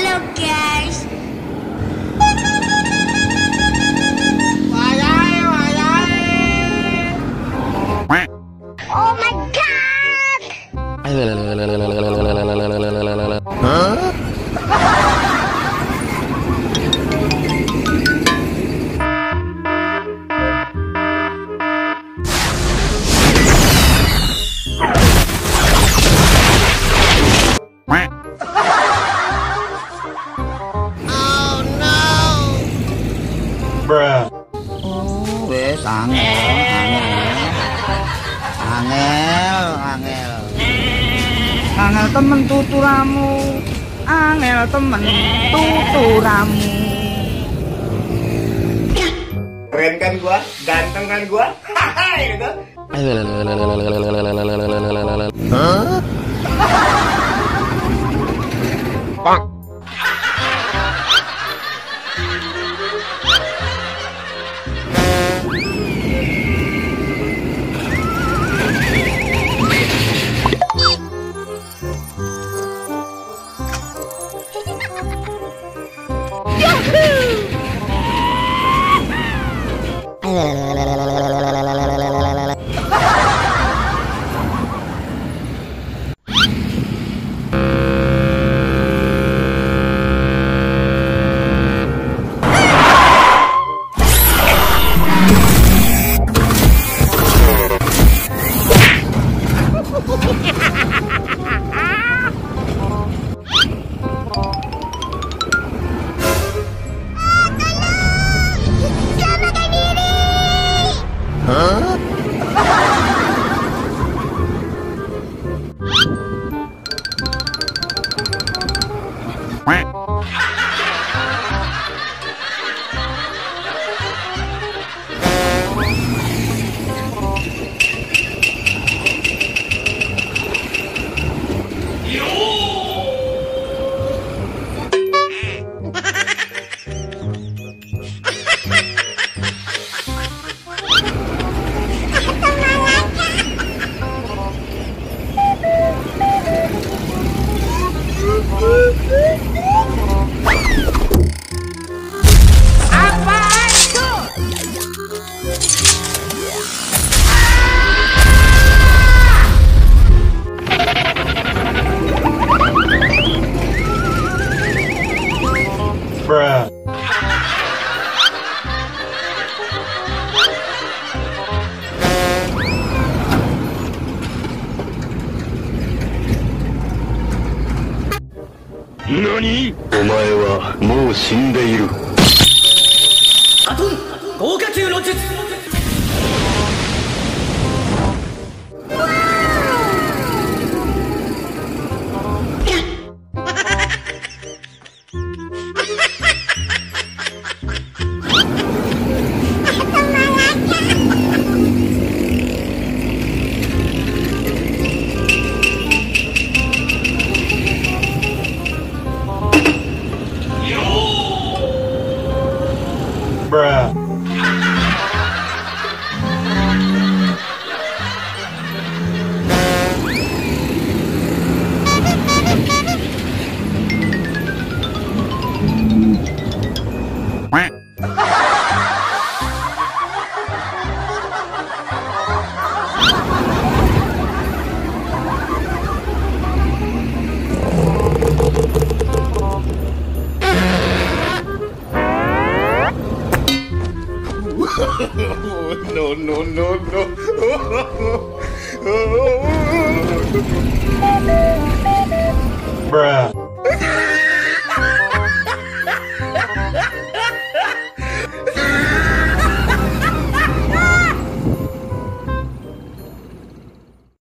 Halo guys. Oh my god. Huh? Bruh. Oh, wes angel temen tuturamu, angel temen tuturamu. Keren kan gua? Ganteng kan gua? Hahaha gitu. Huh? Bang. Huh? Bruh. NANI?お前はもう死んでいる。アトン豪華級の術。Bruh. No, no, no, no. Bruh.